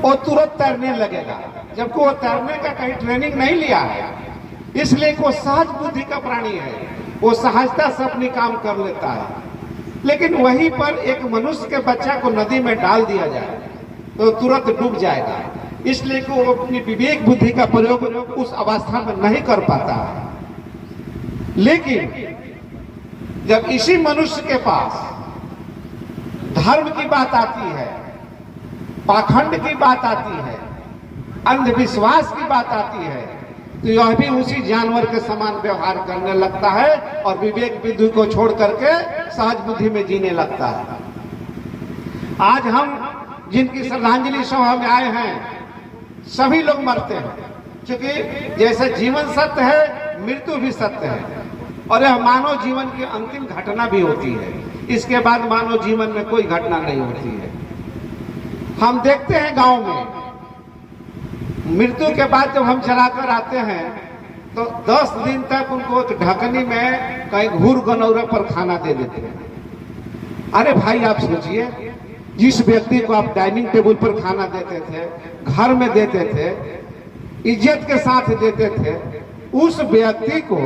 वो तुरंत तैरने लगेगा, जबकि वो तैरने का कहीं ट्रेनिंग नहीं लिया है। इसलिए वो सहज बुद्धि का प्राणी है, वो सहजता से अपनी काम कर लेता है। लेकिन वहीं पर एक मनुष्य के बच्चा को नदी में डाल दिया जाए तो तुरंत डूब जाएगा। इसलिए कि वो अपनी विवेक बुद्धि का प्रयोग उस अवस्था में नहीं कर पाता है। लेकिन जब इसी मनुष्य के पास धर्म की बात आती है, पाखंड की बात आती है, अंधविश्वास की बात आती है, तो यह भी उसी जानवर के समान व्यवहार करने लगता है और विवेक बुद्धि को छोड़ करके सहज बुद्धि में जीने लगता है। आज हम जिनकी श्रद्धांजलि सभा में आए हैं, सभी लोग मरते हैं, क्योंकि जैसे जीवन सत्य है, मृत्यु भी सत्य है, और यह मानव जीवन की अंतिम घटना भी होती है। इसके बाद मानव जीवन में कोई घटना नहीं होती है। हम देखते हैं गांव में मृत्यु के बाद जब हम चलाकर आते हैं तो 10 दिन तक उनको ढकनी में कहीं घूर गनौरा पर खाना दे देते हैं। अरे भाई, आप सोचिए, जिस व्यक्ति को आप डाइनिंग टेबल पर खाना देते थे, घर में देते थे, इज्जत के साथ देते थे, उस व्यक्ति को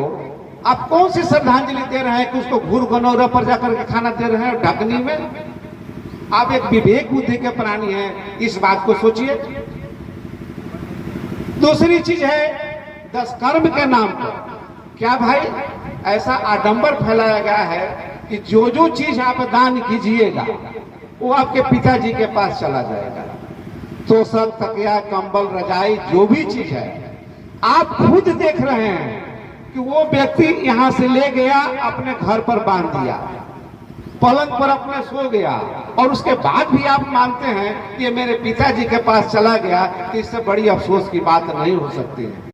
आप कौन सी श्रद्धांजलि दे रहे हैं कि उसको घूर गनौरा पर जाकर के खाना दे रहे हैं ढकनी में? आप एक विवेक बुद्धि के प्राणी हैं, इस बात को सोचिए। दूसरी चीज है 10 कर्म के नाम पर क्या भाई ऐसा आडंबर फैलाया गया है कि जो जो चीज आप दान कीजिएगा वो आपके पिताजी के पास चला जाएगा। तोशक, तकिया, कंबल, रजाई, जो भी चीज है, आप खुद देख रहे हैं कि वो व्यक्ति यहाँ से ले गया, अपने घर पर बांध दिया, पलंग पर अपने सो गया, और उसके बाद भी आप मानते हैं कि ये मेरे पिताजी के पास चला गया, तो इससे बड़ी अफसोस की बात नहीं हो सकती है।